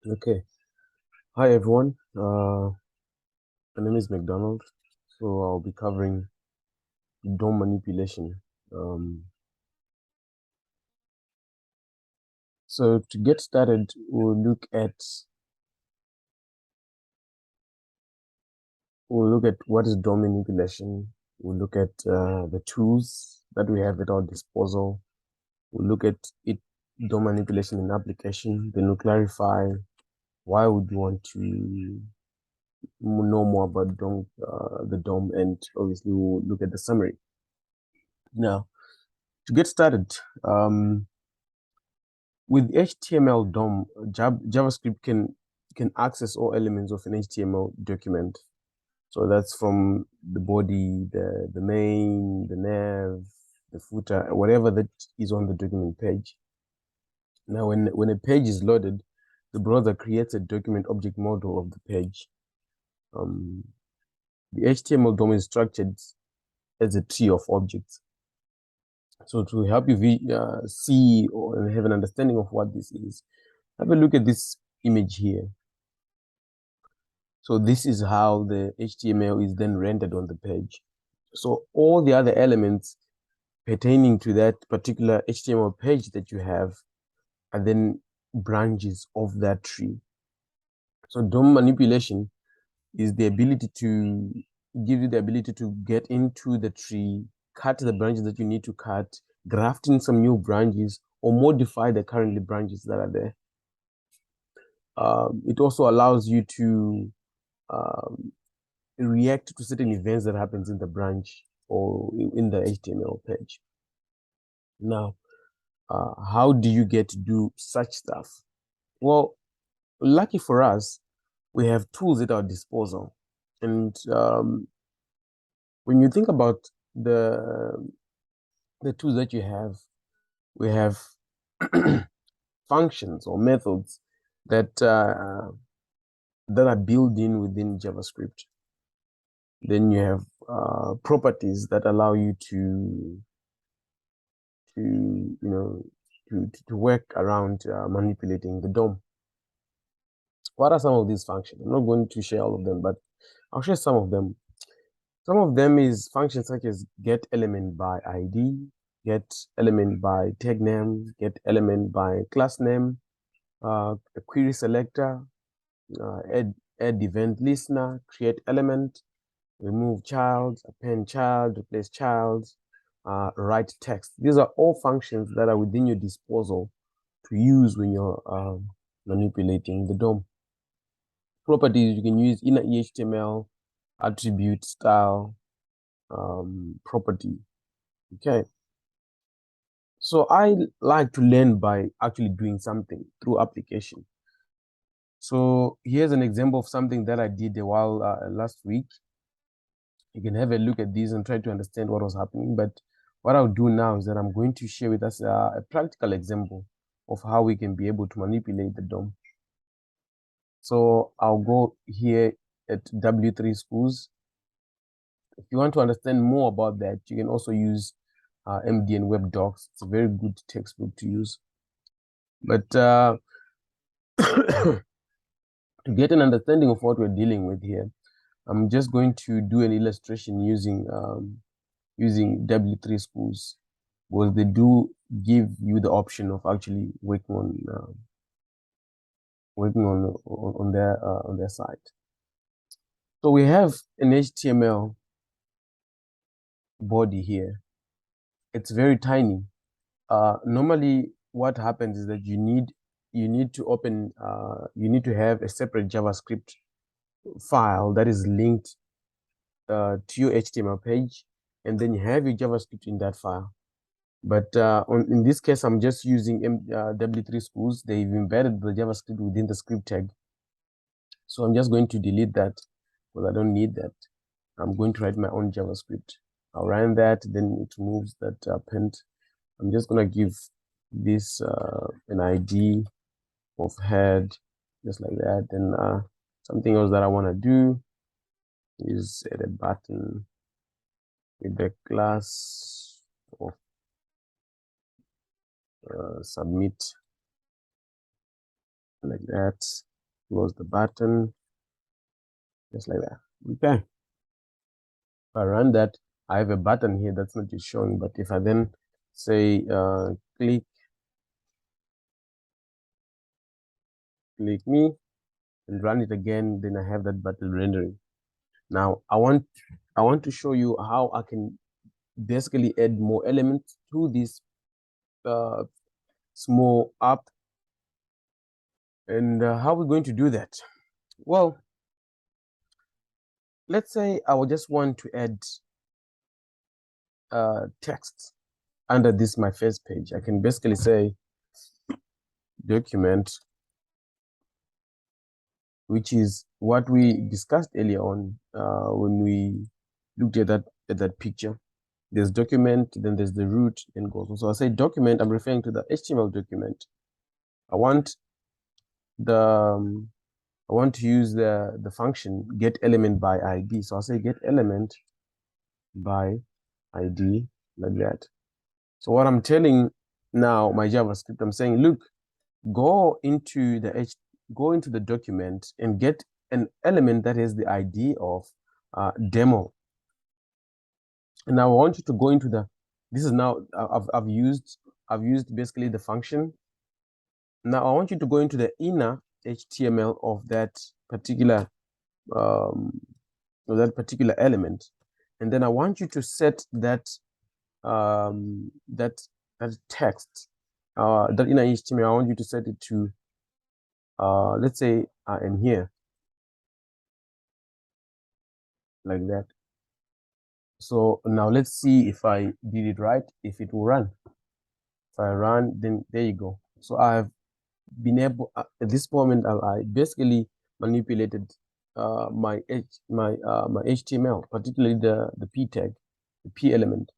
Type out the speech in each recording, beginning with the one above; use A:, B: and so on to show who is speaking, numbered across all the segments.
A: Okay. Hi, everyone. My name is McDonald. So I'll be covering DOM manipulation. Um, so to get started, we'll look at what is DOM manipulation. We'll look at the tools that we have at our disposal. We'll look at DOM manipulation in application. Then we'll clarify why would you want to know more about the DOM, and obviously we'll look at the summary. Now, to get started, with HTML DOM, JavaScript can access all elements of an HTML document. So that's from the body, the main, the nav, the footer, whatever that is on the document page. Now, when a page is loaded, the browser creates a document object model of the page. The HTML DOM is structured as a tree of objects. So to help you see or have an understanding of what this is, have a look at this image here. So this is how the HTML is then rendered on the page. So all the other elements pertaining to that particular HTML page that you have are then branches of that tree. So DOM manipulation is the ability to give you the ability to get into the tree, cut the branches that you need to cut, graft in some new branches, or modify the currently branches that are there. It also allows you to react to certain events that happens in the branch or in the HTML page. Now, how do you get to do such stuff? Well, lucky for us, we have tools at our disposal. And when you think about the tools that you have, we have functions or methods that that are built in within JavaScript. Then you have properties that allow you to work around manipulating the DOM. What are some of these functions? I'm not going to share all of them, but I'll share some of them. Some of them is functions such as get element by ID, get element by tag name, get element by class name, a query selector, add event listener, create element, remove child, append child, replace child, write text. These are all functions that are within your disposal to use when you're manipulating the DOM. Properties, you can use inner HTML, attribute, style, property. Okay. So I like to learn by actually doing something through application. So here's an example of something that I did a while last week. You can have a look at these and try to understand what was happening. But what I'll do now is that I'm going to share with us a practical example of how we can be able to manipulate the DOM. So I'll go here at W3 Schools. If you want to understand more about that, you can also use MDN Web Docs. It's a very good textbook to use. But to get an understanding of what we're dealing with here, I'm just going to do an illustration using W3 Schools, because they do give you the option of actually working on their site. So we have an HTML body here. It's very tiny. Normally, what happens is that you need to open you need to have a separate JavaScript file that is linked to your HTML page, and then you have your JavaScript in that file. But in this case, I'm just using W3 Schools. They've embedded the JavaScript within the script tag. So I'm just going to delete that because I don't need that. I'm going to write my own JavaScript. I'll run that, then it removes that append. I'm just going to give this an ID of head, just like that. Then something else that I want to do is add a button with the class of submit, like that. close the button, just like that. Okay. If I run that, I have a button here that's not just showing, but if I then say click me and run it again, then I have that button rendering. Now I want to show you how I can basically add more elements to this small app. And how are we going to do that? Well, let's say I would just want to add text under this my first page. I can basically say document, which is what we discussed earlier on when we looked at that picture. There's document, then there's the root, and goes on. So I say document, I'm referring to the HTML document. I want to use the function get element by ID. So I'll say get element by ID, like that. So what I'm telling now my JavaScript, I'm saying, look, go into the document and get an element that has the ID of demo. And now I want you to go into this is now I've used basically the function. Now I want you to go into the inner HTML of that particular element, and then I want you to set that that text, that inner HTML. I want you to set it to let's say in here, like that. So now let's see if I did it right, if it will run. If I run, then there you go. So I've been able at this moment I basically manipulated my HTML, particularly the p tag, the p element.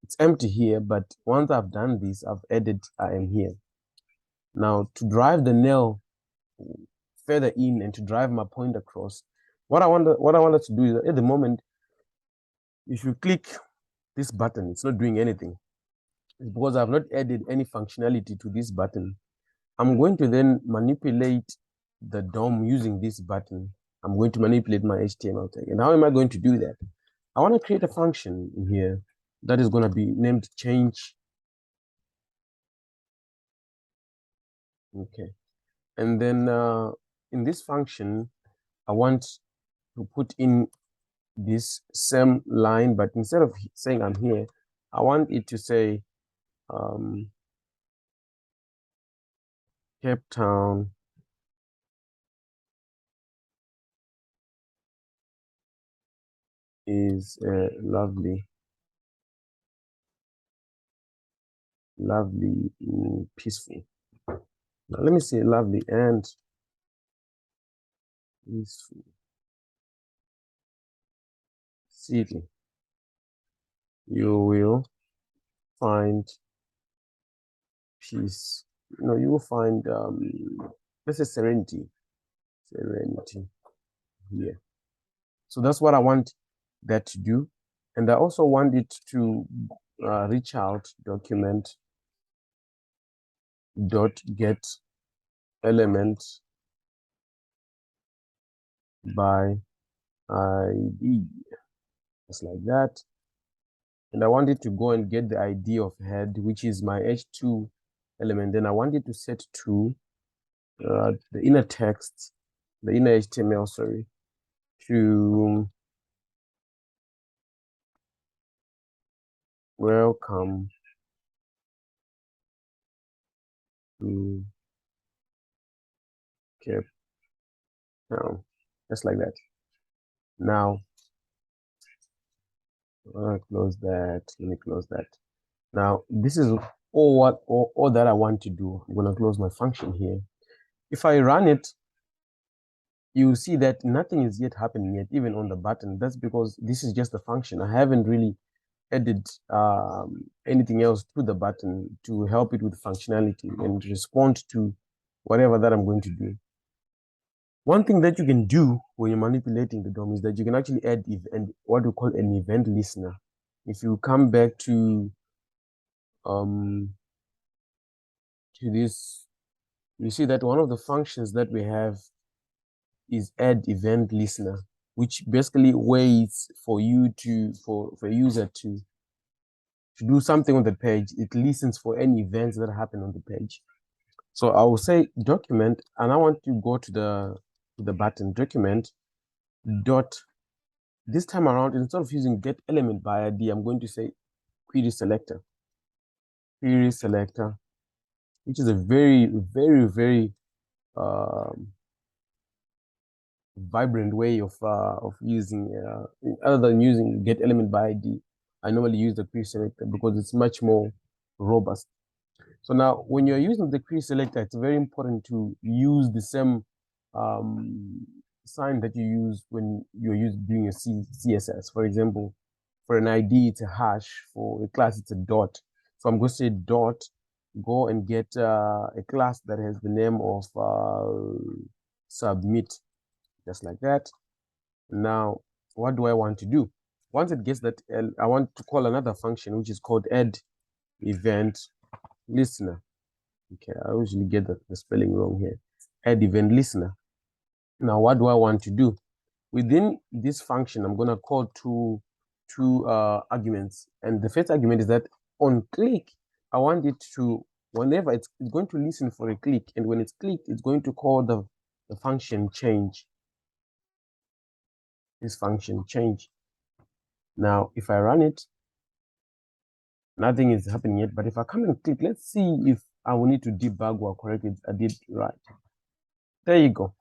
A: It's empty here, but once I've done this, I've added I am here. Now to drive the nail further in and to drive my point across, what I wanted to do is at the moment, if you click this button, it's not doing anything. It's because I've not added any functionality to this button. I'm going to then manipulate the DOM using this button. I'm going to manipulate my HTML tag. And how am I going to do that? I want to create a function in here that is going to be named change. Okay. And then in this function, I want to put in this same line, but instead of saying I'm here, I want it to say Cape Town is lovely, peaceful. Now let me say lovely and peaceful city. You will find peace. You will find let's say serenity here. So that's what I want that to do. And I also want it to reach out document dot get element by ID, just like that. And I want it to go and get the ID of head, which is my h2 element. Then I want it to set to the inner text, the inner HTML, sorry, to welcome to Cape Town, just like that. Now, close that. Let me close that. Now, this is all that I want to do. I'm gonna close my function here. If I run it, you see that nothing is yet happening yet, even on the button. That's because this is just a function. I haven't really added anything else to the button to help it with functionality and respond to whatever that I'm going to do. One thing that you can do when you're manipulating the DOM is that you can actually add what we call an event listener. If you come back to this, you see that one of the functions that we have is add event listener, which basically waits for you to for a user to do something on the page. It listens for any events that happen on the page. So I will say document, and I want to go to the button document dot. This time around, instead of using get element by ID, I'm going to say query selector. Query selector, which is a very vibrant way of using other than using get element by ID. I normally use the query selector because it's much more robust. So now when you're using the query selector, it's very important to use the same sign that you use when you're doing your CSS. For example, for an ID, it's a hash. For a class, it's a dot. So I'm going to say dot, go and get a class that has the name of submit, just like that. Now, what do I want to do? Once it gets that, I want to call another function, which is called add event listener. Okay, I usually get the spelling wrong here. Add event listener. Now, what do I want to do? Within this function, I'm going to call two arguments. And the first argument is that on click, I want it to, whenever it's going to listen for a click. And when it's clicked, it's going to call the function change. This function change. Now, if I run it, nothing is happening yet. But if I come and click, let's see if I will need to debug or correct it. I did right. There you go.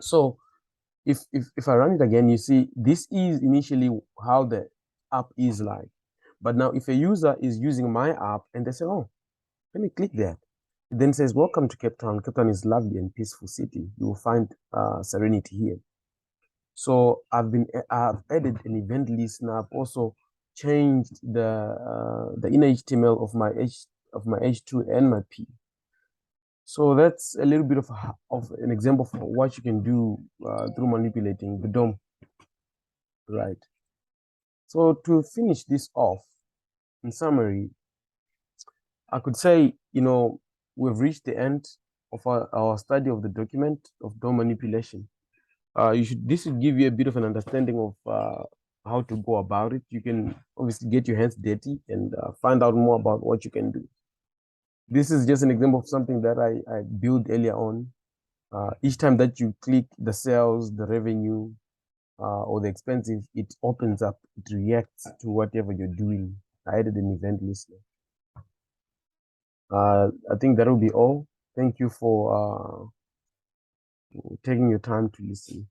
A: So if I run it again, you see this is initially how the app is like. But now if a user is using my app and they say, oh, let me click that. It then says, welcome to Cape Town. Cape Town is lovely and peaceful city. You will find serenity here. So I've added an event listener. I've also changed the inner HTML of my H2 and my P. So that's a little bit of an example of what you can do through manipulating the DOM, right? So to finish this off, in summary, I could say, we've reached the end of our study of the document of DOM manipulation. This should give you a bit of an understanding of how to go about it. You can obviously get your hands dirty and find out more about what you can do. This is just an example of something that I built earlier on. Each time that you click the sales, the revenue, or the expensive, it opens up, it reacts to whatever you're doing. I added an event listener. I think that will be all. Thank you for taking your time to listen.